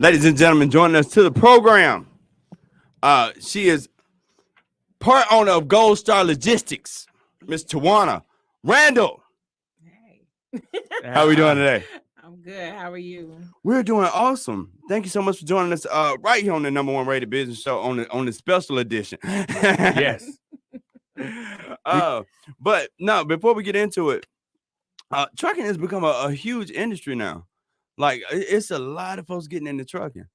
Ladies and gentlemen, joining us to the program. She is part owner of Gold Star Logistics, Miss Tawana Randall. Hey. How are we doing today? I'm good. How are you? We're doing awesome. Thank you so much for joining us right here on the #1 rated business show on the special edition. Yes. But no, before we get into it, trucking has become a huge industry now. Like it's a lot of folks getting into trucking.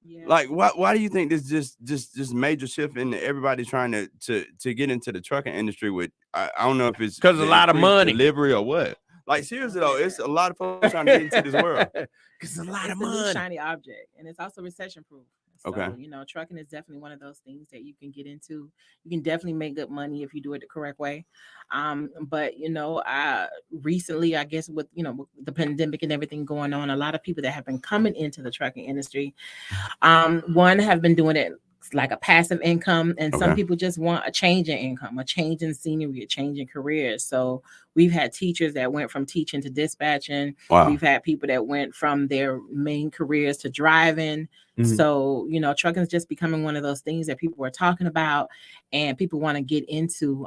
Yeah. Like, why do you think this just major shift in everybody trying to get into the trucking industry with I don't know if it's 'Cause a lot of increased money. delivery or what? Like seriously though, it's a lot of folks trying to get into this world. Because a lot It's of a new money. shiny object, and it's also recession proof. So, Okay. trucking is definitely one of those things that you can get into. You can definitely make good money if you do it the correct way. But I recently, I guess with with the pandemic and everything going on, a lot of people that have been coming into the trucking industry, one have been doing it like a passive income, and some Okay. people just want a change in income, a change in scenery, a change in careers. So we've had teachers that went from teaching to dispatching. Wow. We've had people that went from their main careers to driving. Mhm. So trucking is just becoming one of those things that people are talking about and people want to get into.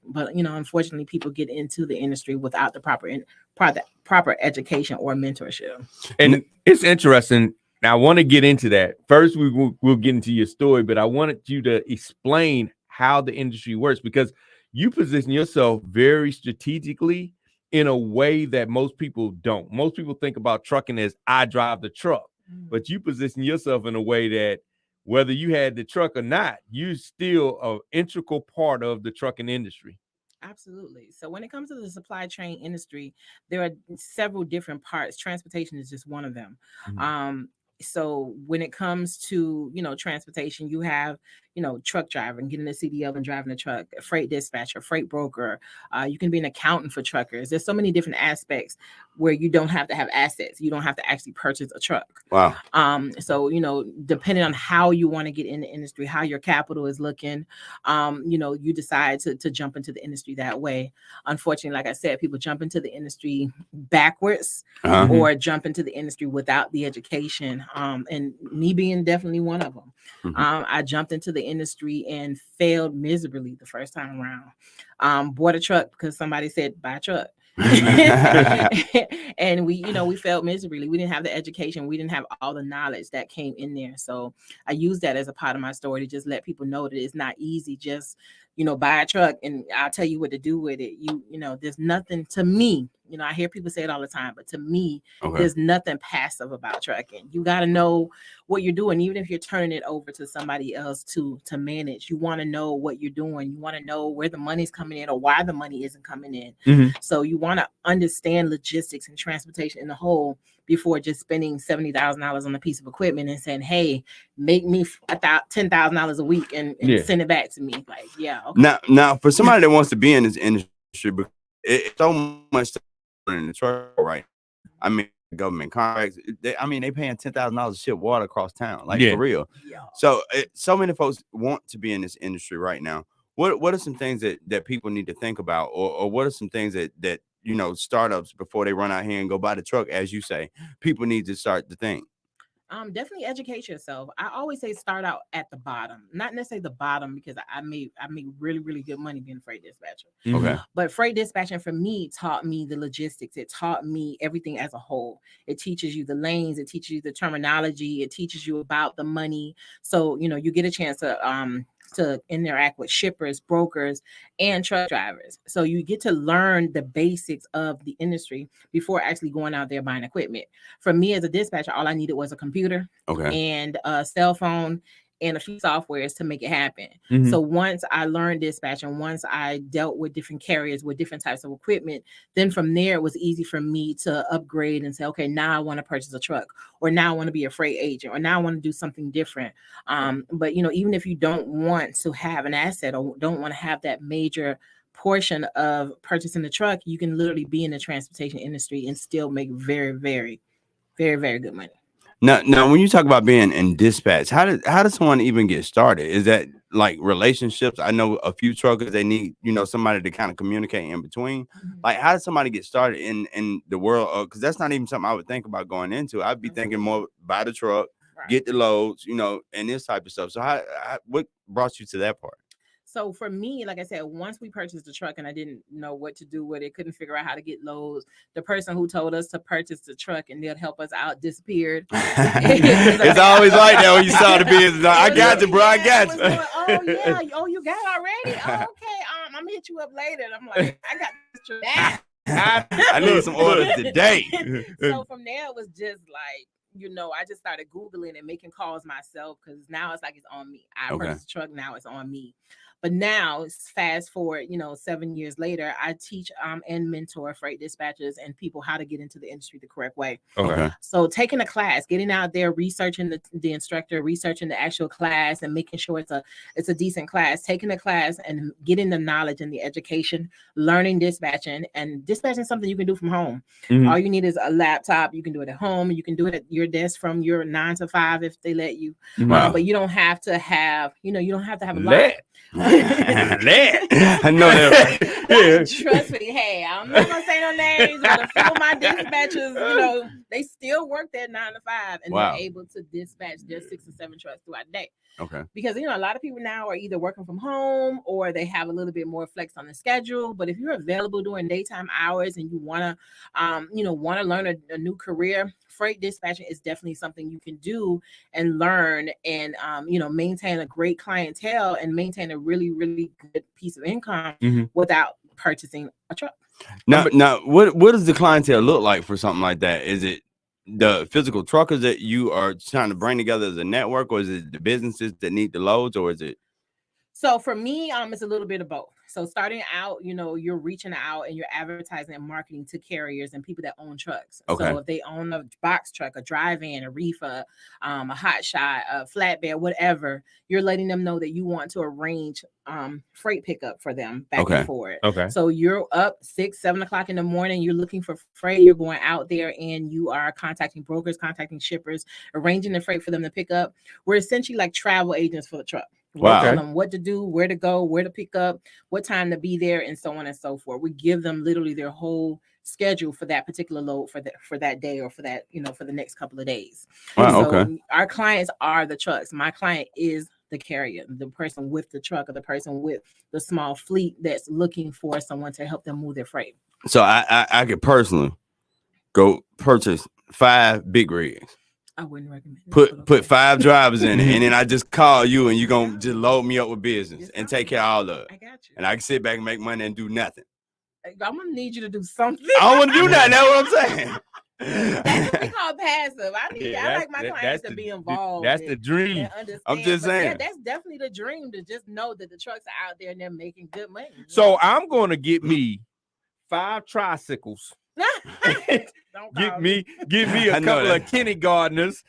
But unfortunately, people get into the industry without the proper education or mentorship. And it's interesting. Now, I want to get into that. First, we'll get into your story, but I wanted you to explain how the industry works because you position yourself very strategically in a way that most people don't. Most people think about trucking as I drive the truck, but you position yourself in a way that whether you had the truck or not, you're still an integral part of the trucking industry. Absolutely. So when it comes to the supply chain industry, there are several different parts. Transportation is just one of them. Mhm. So when it comes to transportation, you have truck driver and getting a CDL and driving a truck, a freight dispatcher, freight broker. You can be an accountant for truckers. There's so many different aspects where you don't have to have assets. You don't have to actually purchase a truck. Wow. So depending on how you want to get in the industry, how your capital is looking, you decide to jump into the industry that way. Unfortunately, like I said, people jump into the industry backwards Uh-huh. or jump into the industry without the education. And me being definitely one of them. Mhm. I jumped into the industry and failed miserably the first time around. Bought a truck because somebody said buy a truck. And we failed miserably. We didn't have the education. We didn't have all the knowledge that came in there. So I use that as a part of my story to just let people know that it's not easy. Just buy a truck and I'll tell you what to do with it. There's nothing to me. I hear people say it all the time, but to me, Okay. there's nothing passive about trucking. You got to know what you're doing, even if you're turning it over to somebody else to manage. You want to know what you're doing. You want to know where the money's coming in or why the money isn't coming in. Mhm. So you want to understand logistics and transportation in the whole before just spending $70,000 on a piece of equipment and saying, "Hey, make me $10,000 a week and Yeah. send it back to me." Like, yeah, okay. Now, for somebody that wants to be in this industry, because it's so much stuff in the truck right. I mean, government contracts. They paying $10,000 to ship water across town, like Yeah. for real. Yeah. So, so many folks want to be in this industry right now. What are some things that people need to think about, or what are some things that startups before they run out here and go buy the truck, as you say, people need to start to think. Definitely educate yourself. I always say start out at the bottom, not necessarily the bottom because I made really, really good money being a freight dispatcher. Mhm. Okay. But freight dispatching for me taught me the logistics. It taught me everything as a whole. It teaches you the lanes. It teaches you the terminology. It teaches you about the money. So you get a chance to interact with shippers, brokers, and truck drivers. So you get to learn the basics of the industry before actually going out there buying equipment. For me as a dispatcher, all I needed was a computer Okay. and a cell phone and a few softwares to make it happen. Mhm. So once I learned dispatch and once I dealt with different carriers with different types of equipment, then from there it was easy for me to upgrade and say, okay, now I want to purchase a truck, or now I want to be a freight agent, or now I want to do something different. But even if you don't want to have an asset or don't want to have that major portion of purchasing the truck, you can literally be in the transportation industry and still make very, very, very, very good money. Now, when you talk about being in dispatch, how does someone even get started? Is that like relationships? I know a few truckers, they need somebody to kind of communicate in between. Like, how does somebody get started in the world? Because that's not even something I would think about going into. I'd be thinking more buy the truck, get the loads, and this type of stuff. So what brought you to that part? So for me, like I said, once we purchased the truck and I didn't know what to do with it, couldn't figure out how to get loads, the person who told us to purchase the truck and they'd help us out disappeared. It's always like that when you start the business. I got you, bro. I got you. Oh yeah. Oh, you got it already? Oh, okay. I'm gonna hit you up later. And I'm like, I got this truck now. I need some orders today. So from there, it was just like, I just started Googling and making calls myself because now it's like it's on me. I purchased the truck, now it's on me. But now, fast forward, 7 years later, I teach and mentor freight dispatchers and people how to get into the industry the correct way. Okay. So taking a class, getting out there, researching the instructor, researching the actual class, and making sure it's a decent class. Taking a class and getting the knowledge and the education, learning dispatching, and dispatching is something you can do from home. Mhm. All you need is a laptop. You can do it at home. You can do it at your desk from your 9 to 5 if they let you. Wow. But you don't have to have, you don't have to have a lot. I know that. Trust me. Hey, I'm not gonna say no names, but a few of my dispatchers, they still work their 9 to 5 and they're able to dispatch their 6 or 7 trucks throughout the day. Okay. Because a lot of people now are either working from home or they have a little bit more flex on the schedule. But if you're available during daytime hours and you wanna learn a new career, freight dispatching is definitely something you can do and learn and maintain a great clientele and maintain a really, really good piece of income without purchasing a truck. Now, what does the clientele look like for something like that? Is it the physical truckers that you are trying to bring together as a network, or is it the businesses that need the loads, or is it? So for me, it's a little bit of both. So starting out, you're reaching out and you're advertising and marketing to carriers and people that own trucks. Okay. So if they own a box truck, a drive-in, a reefer, a hot shot, a flatbed, whatever, you're letting them know that you want to arrange freight pickup for them back and forth. Okay. So you're up 6, 7 o'clock in the morning. You're looking for freight. You're going out there and you are contacting brokers, contacting shippers, arranging the freight for them to pick up. We're essentially like travel agents for the truck. Wow. Tell them what to do, where to go, where to pick up, what time to be there, and so on and so forth. We give them literally their whole schedule for that particular load for that day or for that, for the next couple of days. Wow. So Okay. our clients are the trucks. My client is the carrier, the person with the truck or the person with the small fleet that's looking for someone to help them move their freight. So I could personally go purchase 5 big rigs. I wouldn't recommend it, Put but okay. 5 drivers in it, and then I just call you, and you're gonna just load me up with business It's and fine. take care of all of it. I got you. And I can sit back and make money and do nothing. I'm gonna need you to do something. I don't want to do nothing. That's what I'm saying. That's what we call passive. I like my clients to be involved. That's the dream. and understand. I'm just But yeah, saying. that's definitely the dream, to just know that the trucks are out there and they're making good money. So I'm going to get me 5 tricycles. Don't Get call me a I know couple that. of kindergartners,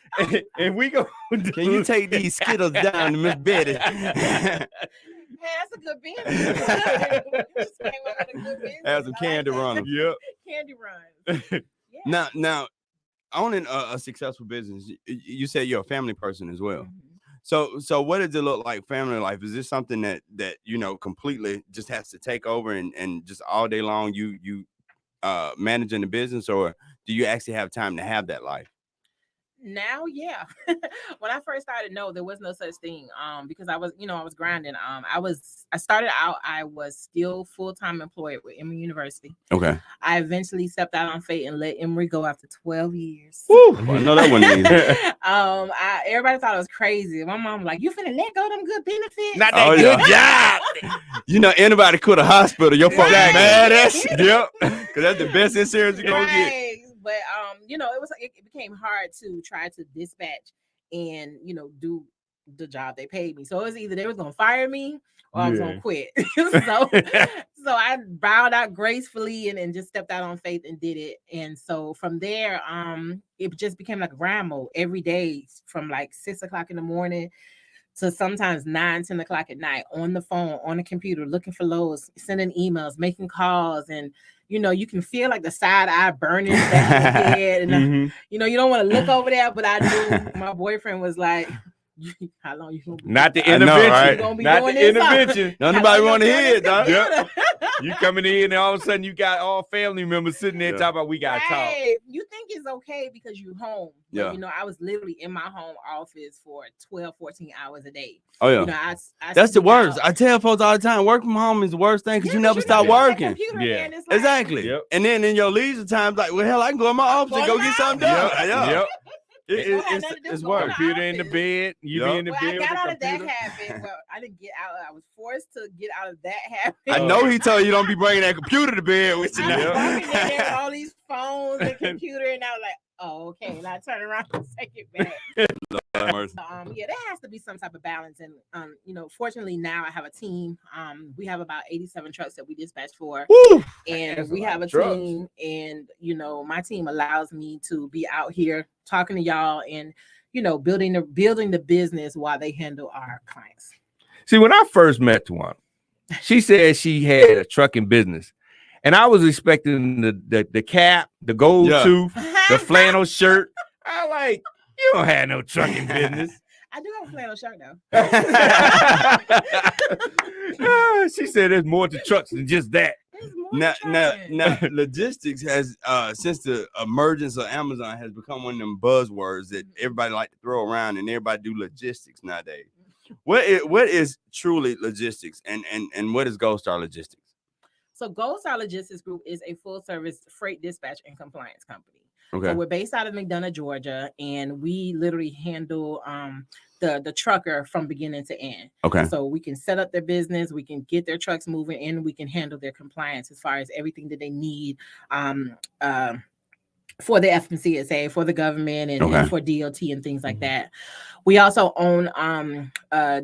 and we go. Can you take these Skittles down to Miss Betty? Hey, that's a good business. You just came up with a good business. Have some I like candy that. runners. Yep. Candy runs. Yeah. Now, owning a successful business, you said you're a family person as well. Mhm. So what does it look like, family life? Is this something that completely just has to take over and just all day long you managing the business, or do you actually have time to have that life? Now, yeah. When I first started, no, there was no such thing. Because I was grinding. I started out, I was still full-time employed with Emory University. Okay. I eventually stepped out on faith and let Emory go after 12 years. Woo, I know that one is. Everybody thought I was crazy. My mom was like, you finna let go of them good benefits? Not Oh, that yeah. good job. Anybody quit a hospital, your folks Right. mad at you. Yep. Because that's the best insurance you're gonna get. Right. But it became hard to try to dispatch and do the job they paid me. So it was either they was gonna fire me or I was gonna quit. so I bowed out gracefully and just stepped out on faith and did it. And so from there, it just became like a grind mode every day from like 6 o'clock in the morning to sometimes 9, 10 o'clock at night, on the phone, on the computer, looking for loads, sending emails, making calls. And you can feel like the side eye burning back in the head. And you don't want to look over there, but I knew my boyfriend was like, how long you gonna be Not the I know, intervention. right? You gonna be Not doing the this, huh? intervention. Nobody want to hear it, dog. Yep. You coming in and all of a sudden you got all family members sitting there Yeah. talking about we got to talk. Right. You think it's okay because you home. But, Yeah. you know, I was literally in my home office for 12, 14 hours a day. Oh yeah. You know, I That's the sneak worst. out. I tell folks all the time, work from home is the worst thing because Yeah, you never you're stop not on that working. computer, Yeah. man. It's like, Exactly. Yep. And then in your leisure times, like, well, hell, I can go in my office and Go go to get my something office. done. Yep. Yeah. Yep. Don't have nothing to do, It's go in work. the Computer in the office. bed. You Yup. be in the Well, bed. I with got the out of that computer. habit. Well, I didn't get out. I was forced to get out of that habit. I know he told you don't be bringing that computer to bed with you I was Yeah. now. walking in there with all these phones and computer, and I was like, "Oh, okay." And I turn around and take it back. Yeah, there has to be some type of balance, and you know, fortunately now I have a team. We have about 87 trucks that we dispatch for, Woo! and That's a we lot have of a trucks. team, and you know, my team allows me to be out here talking to y'all, and you know, building the business while they handle our clients. See, when I first met Tawana, she said she had a trucking business. And I was expecting the cap, the gold Yeah. tooth, the flannel shirt. I like, you don't have no trucking business. I do have a flannel shirt though. She said there's more to trucks than just that. There's more Now, to now, trucking. now, logistics has since the emergence of Amazon has become one of them buzzwords that everybody like to throw around, and everybody do logistics nowadays. What is truly logistics, and what is Gold Star Logistics? So Gold Star Logistics Group is a full service freight dispatch and compliance company. Okay. So we're based out of McDonough, Georgia, and we literally handle the trucker from beginning to end. Okay. So we can set up their business, we can get their trucks moving, and we can handle their compliance as far as everything that they need for the FMCSA, for the government, and, Okay. and for DOT and things like that. We also own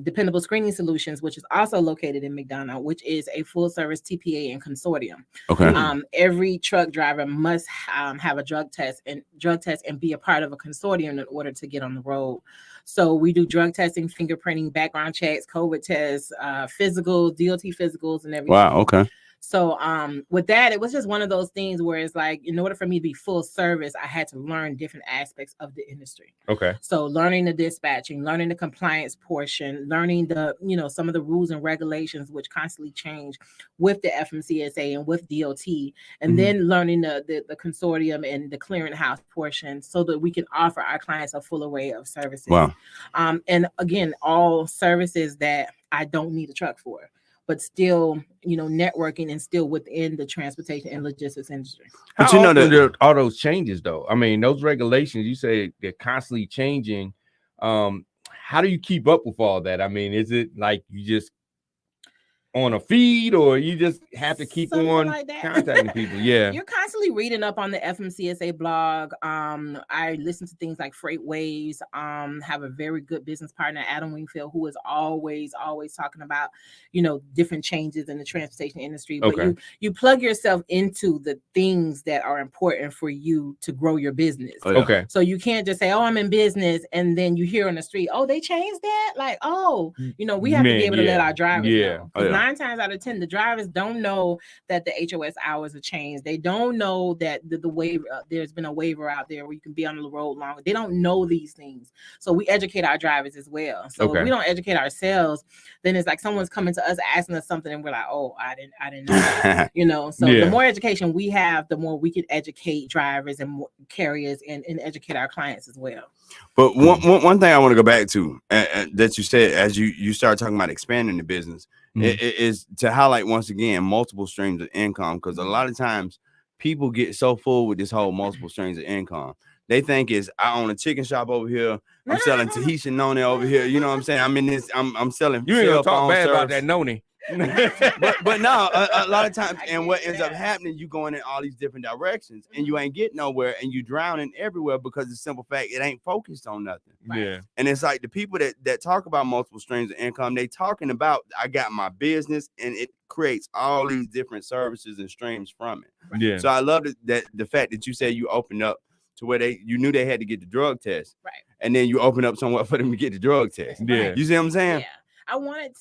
Dependable Screening Solutions, which is also located in McDonough, which is a full service TPA and consortium. Okay. Every truck driver must have a drug test and be a part of a consortium in order to get on the road. So we do drug testing, fingerprinting, background checks, COVID tests, physicals, DOT physicals, and everything. Wow. Okay. So with that, it was just one of those things where it's like, in order for me to be full service, I had to learn different aspects of the industry. Okay. So learning the dispatching, learning the compliance portion, learning the, you know, some of the rules and regulations which constantly change with the FMCSA and with DOT, and then learning the consortium and the clearinghouse portion so that we can offer our clients a full array of services. Wow. And again, all services that I don't need a truck for, but still, you know, networking and still within the transportation and logistics industry. But How you know often that- do all those changes though? I mean, those regulations, you say they're constantly changing. How do you keep up with all that? I mean, is it like you just on a feed, or you just have to keep Something on like that. contacting people? Yeah. You're constantly reading up on the FMCSA blog. I listen to things like Freight Waves. Have a very good business partner, Adam Wingfield, who is always talking about, you know, different changes in the transportation industry. But Okay. you plug yourself into the things that are important for you to grow your business. Oh, yeah. Okay. So you can't just say, "Oh, I'm in business," and then you hear on the street, "Oh, they changed that." Like, oh, you know, we have to Man, be able to let yeah. our drivers Yeah. know. Oh, yeah. 9 times out of 10, the drivers don't know that the HOS hours have changed. They don't know that the waiver, there's been a waiver out there where you can be on the road longer. They don't know these things. So we educate our drivers as well. So Okay. if we don't educate ourselves, then it's like someone's coming to us asking us something, and we're like, "Oh, I didn't know that." You know, so Yeah. the more education we have, the more we can educate drivers and more carriers and educate our clients as well. But one thing I want to go back to that you said as you start talking about expanding the business is to highlight once again multiple streams of income, because a lot of times people get so full with this whole multiple streams of income. They think is I own a chicken shop over here. I'm selling Tahitian noni over here. You know what I'm saying? I'm in this. I'm selling. You ain't gonna cell talk phone bad about service. that noni. but no, a lot of times, I and get what that. ends up happening, you going in all these different directions, and you ain't getting nowhere, and you drowning everywhere because the simple fact it ain't focused on nothing. Yeah. And it's like the people that talk about multiple streams of income, they talking about I got my business, and it creates all these different services and streams from it. Yeah. So I love that the fact that you said you opened up to where you knew they had to get the drug test, Right. and then you open up somewhere for them to get the drug test. Yeah. You see what I'm saying? Yeah. I wanted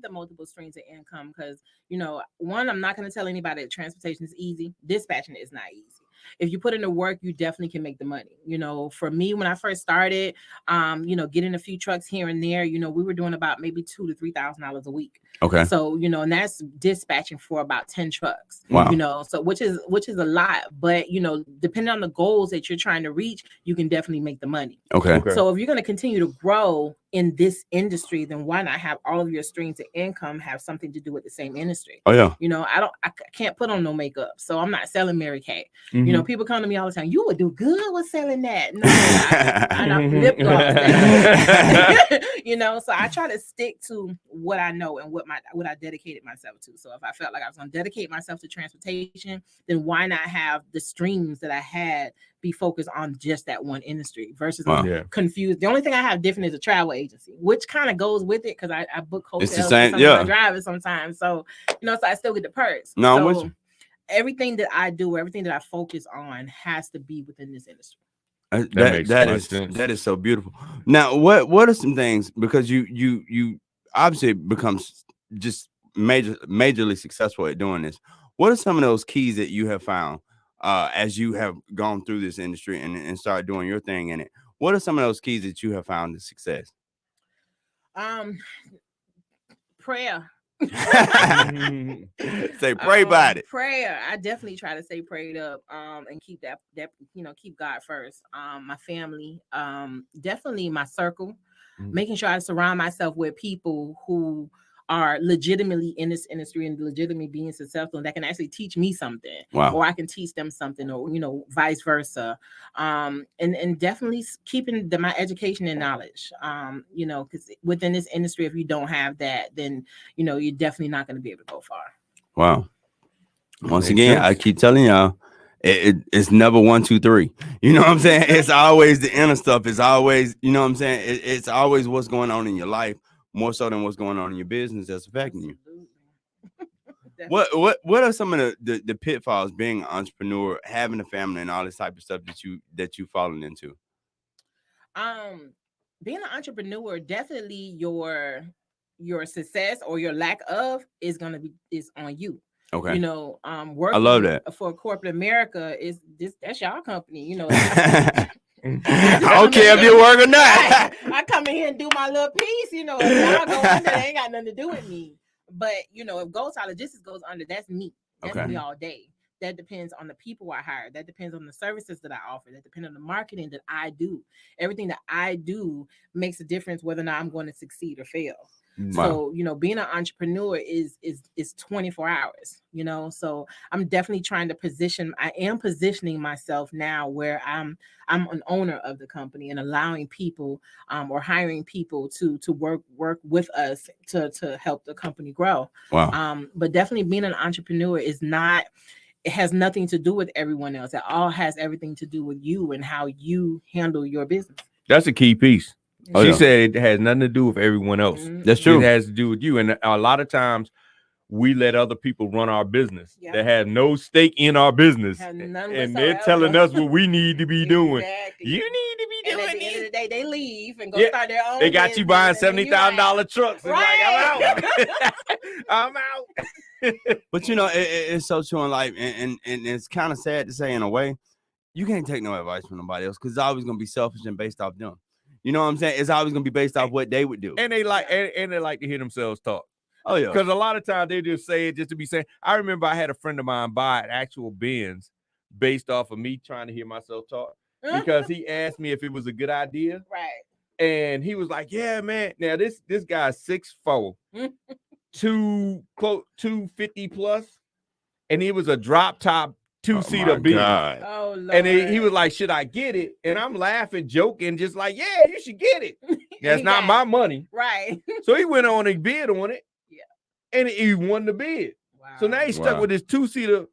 the multiple streams of income because, you know, one, I'm not going to tell anybody that transportation is easy. Dispatching is not easy. if you put in the work, you definitely can make the money. You know, for me, when I first started, you know, getting a few trucks here and there, you know, we were doing about maybe $2,000 to $3,000 a week. Okay. So, you know, and that's dispatching for about 10 trucks. Wow. You know, so which is a lot, but you know, depending on the goals that you're trying to reach, you can definitely make the money. Okay. So if you're going to continue to grow in this industry, then why not have all of your streams of income have something to do with the same industry? Oh yeah. You know, I can't put on no makeup, so I'm not selling Mary Kay. You know, people come to me all the time. You would do good with selling that. No, I don't lip gloss that. You know, so I try to stick to what I know and what I dedicated myself to. So if I felt like I was going to dedicate myself to transportation, then why not have the streams that I had be focused on just that one industry versus confused. The only thing I have different is a travel agency, which kind of goes with it because I book hotels It's the same, for some of my drivers sometimes. So, you know, so I still get the perks. No, so I'm with you. Everything that I do, everything that I focus on has to be within this industry. That is so beautiful. Now, what are some things, because you obviously become just majorly successful at doing this. What are some of those keys that you have found as you have gone through this industry and started doing your thing in it? What are some of those keys that you have found to success? Prayer. Say pray about it. Prayer. I definitely try to stay prayed up and keep that you know, keep God first. My family, definitely my circle, making sure I surround myself with people who are legitimately in this industry and legitimately being successful and that can actually teach me something. Wow. Or I can teach them something, or you know, vice versa. And definitely keeping my education and knowledge. You know, because within this industry, if you don't have that, then you know, you're definitely not going to be able to go far. Wow. Once again, I keep telling y'all, it's never 1, 2, 3. You know what I'm saying? It's always the inner stuff. It's always, you know what I'm saying? It's always what's going on in your life, more so than what's going on in your business that's affecting you. What are some of the pitfalls being an entrepreneur, having a family, and all this type of stuff that you fallen into? Being an entrepreneur, definitely your success or your lack of is on you. Okay. You know, working I love that. for corporate America that's y'all company, you know. I don't care if you work or not. I come in here and do my little piece, you know. If y'all go under, they ain't got nothing to do with me. But you know, if Goldtime Logistics goes under, that's me. That's me all day. That depends on the people I hire. That depends on the services that I offer. That depends on the marketing that I do. Everything that I do makes a difference whether or not I'm going to succeed or fail. Wow. So, you know, being an entrepreneur is 24 hours, you know, so I'm definitely I am positioning myself now where I'm an owner of the company and allowing people or hiring people to work with us to help the company grow. Wow. But definitely being an entrepreneur it has nothing to do with everyone else. It all has everything to do with you and how you handle your business. That's a key piece. Oh, she yeah. said it has nothing to do with everyone else. That's true. It has to do with you. And a lot of times we let other people run our business that have no stake in our business. And they're telling us what we need to be doing. You need to be doing at the end of the day, they leave and go start their own. They got you buying $70,000 trucks. Right. Like, I'm out. But you know, it's so true in life. And it's kind of sad to say in a way, you can't take no advice from nobody else because it's always going to be selfish and based off them. You know what I'm saying? It's always gonna be based off what they would do. And they like to hear themselves talk. Oh yeah. Because a lot of times they just say it just to be saying. I remember I had a friend of mine buy an actual Benz based off of me trying to hear myself talk. Because he asked me if it was a good idea. Right. And he was like, yeah, man. Now this guy's 6'4", 250 plus, and he was a drop top 2-seater Benz. Oh, Lord. And he was like, should I get it? And I'm laughing, joking, just like, yeah, you should get it. That's not my money. Right. So he went on a bid on it. Yeah. And he won the bid. Wow. So now he's stuck with his 2-seater.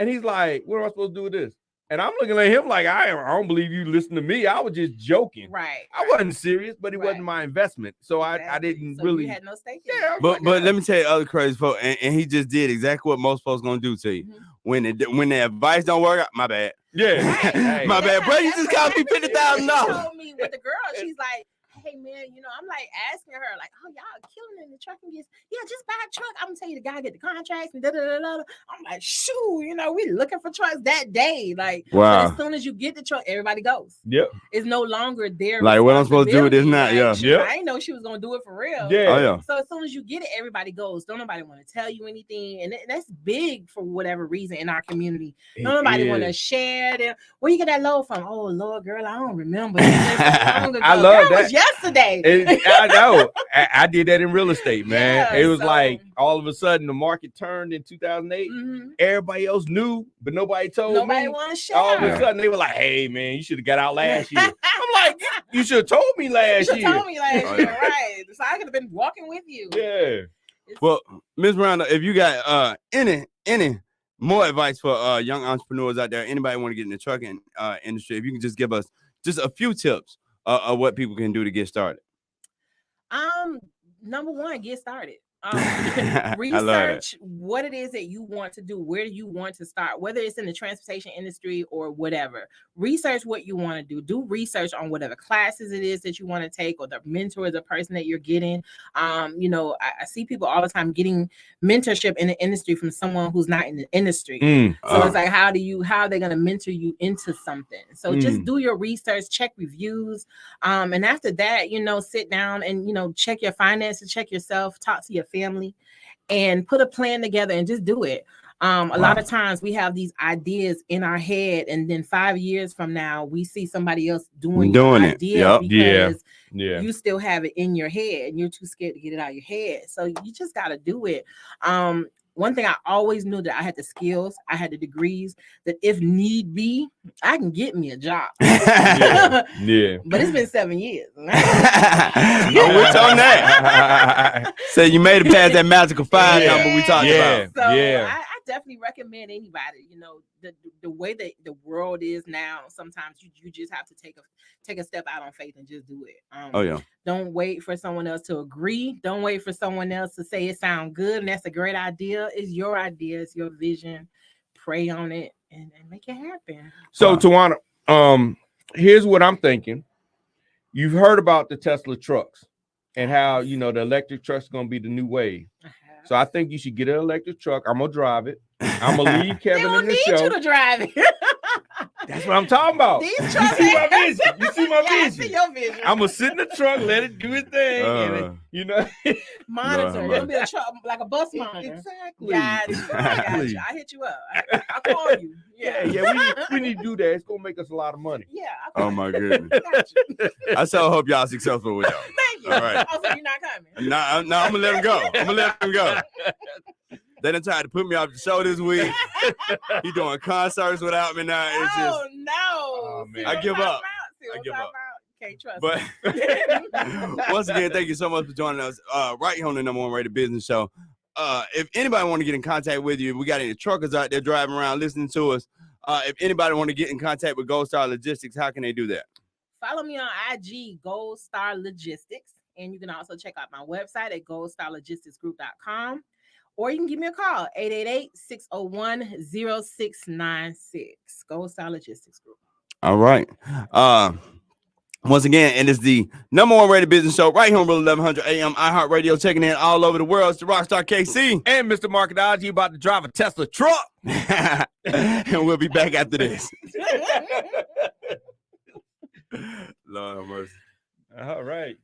And he's like, what am I supposed to do with this? And I'm looking at him like, I don't believe you listen to me. I was just joking. Right. I wasn't serious, but it wasn't my investment. So I didn't really. You had no stake. Yeah. But let me tell you other crazy folks, and he just did exactly what most folks gonna do to you. When the advice don't work out, my bad. Yeah. My bad, bro. You just cost me $50,000. She told me with the girl, she's like, hey man, I'm like asking her, like, oh, y'all killing in the trucking business. Yeah, just buy a truck. I'm gonna tell you the guy get the contracts and da da da da. I'm like, shoo, we looking for trucks that day. Like, Wow. but as soon as you get the truck, everybody goes. Yep. It's no longer their Like, what I'm supposed to do with this now? responsibility. Yeah. Like, shoot, Yep. I didn't know she was gonna do it for real. Yeah. Oh yeah. So as soon as you get it, everybody goes. Don't nobody want to tell you anything, and that's big for whatever reason in our community. Don't nobody want to share them. Where you get that load from? Oh Lord, girl, I don't remember. I love that. Was yesterday. I know. I did that in real estate, man. Yeah, it was so- like all of a sudden the market turned in 2008. Mhm. Everybody else knew, but nobody told Nobody me. want to share. All of a Yeah. sudden they were like, "Hey, man, you should have got out last year." I'm like, "You should have told me You last should year." told me last Oh, year, yeah. right? So I could have been walking with you. Yeah. Well, Ms. Miranda, if you got any more advice for young entrepreneurs out there, anybody want to get in the trucking industry, if you can just give us just a few tips of what people can do to get started. Number one, get started. I love that. Research what it is that you want to do, where you want to start, whether it's in the transportation industry or whatever. Research what you want to do. Do research on whatever classes it is that you want to take, or the mentor, the person that you're getting. I see people all the time getting mentorship in the industry from someone who's not in the industry. So it's like, how are they going to mentor you into something? So just do your research, check reviews. And after that, sit down and, check your finances, check yourself, talk to your family, and put a plan together and just do it. A lot of times we have these ideas in our head, and then 5 years from now, we see somebody else doing the it. idea Yep. because Yeah. you still have it in your head and you're too scared to get it out of your head. So you just got to do it. One thing I always knew, that I had the skills, I had the degrees, that if need be, I can get me a job. Yeah. But it's been 7 years. I'm with you on that. So you made it past that magical 5 number we talked Yeah. about. So Yeah. I definitely recommend anybody, the way that the world is now, sometimes you just have to take a step out on faith and just do it. Oh yeah. Don't wait for someone else to agree. Don't wait for someone else to say it sounds good and that's a great idea. It's your idea, it's your vision. Pray on it and make it happen. So, Wow. Tawana, here's what I'm thinking. You've heard about the Tesla trucks and how, the electric truck's going to be the new wave. So I think you should get an electric truck. I'm going to drive it. I'm going to leave They Kevin don't in the need show. you to drive it. That's what I'm talking about. These You trucks see my vision. You see my Yeah, I vision. see your vision. I'm going to sit in the truck, let it do its thing. and, Monitor. Lord, It'll be a truck, like a bus monitor. Exactly. Got you. I got you. I hit you up. I'll call you. Yeah. We need to do that. It's going to make us a lot of money. Yeah. I'll Oh call my you. goodness. Got you. I so hope y'all successful with that. Thank you. All right. Also, you're not coming. No, I'm gonna let him go. I'm gonna let him go. They done tried to put me off the show this week. He doing concerts without me now. It's just, Oh no. Oh, man. I give up. I give up. Can't trust but me. once again, thank you so much for joining us right here on the #1 rated business show. If anybody want to get in contact with you, we got any truckers out there driving around listening to us. If anybody want to get in contact with Gold Star Logistics, how can they do that? Follow me on IG, Gold Star Logistics. And you can also check out my website at goldstarlogisticsgroup.com. Or you can give me a call, 888-601-0696. Gold Star Logistics Group. All right. Once again, it is the #1 rated business show right here on Real 1100 AM iHeartRadio, checking in all over the world. It's the Rockstar KC. And Mr. Marketology about to drive a Tesla truck. And we'll be back after this. Lord have mercy. All right.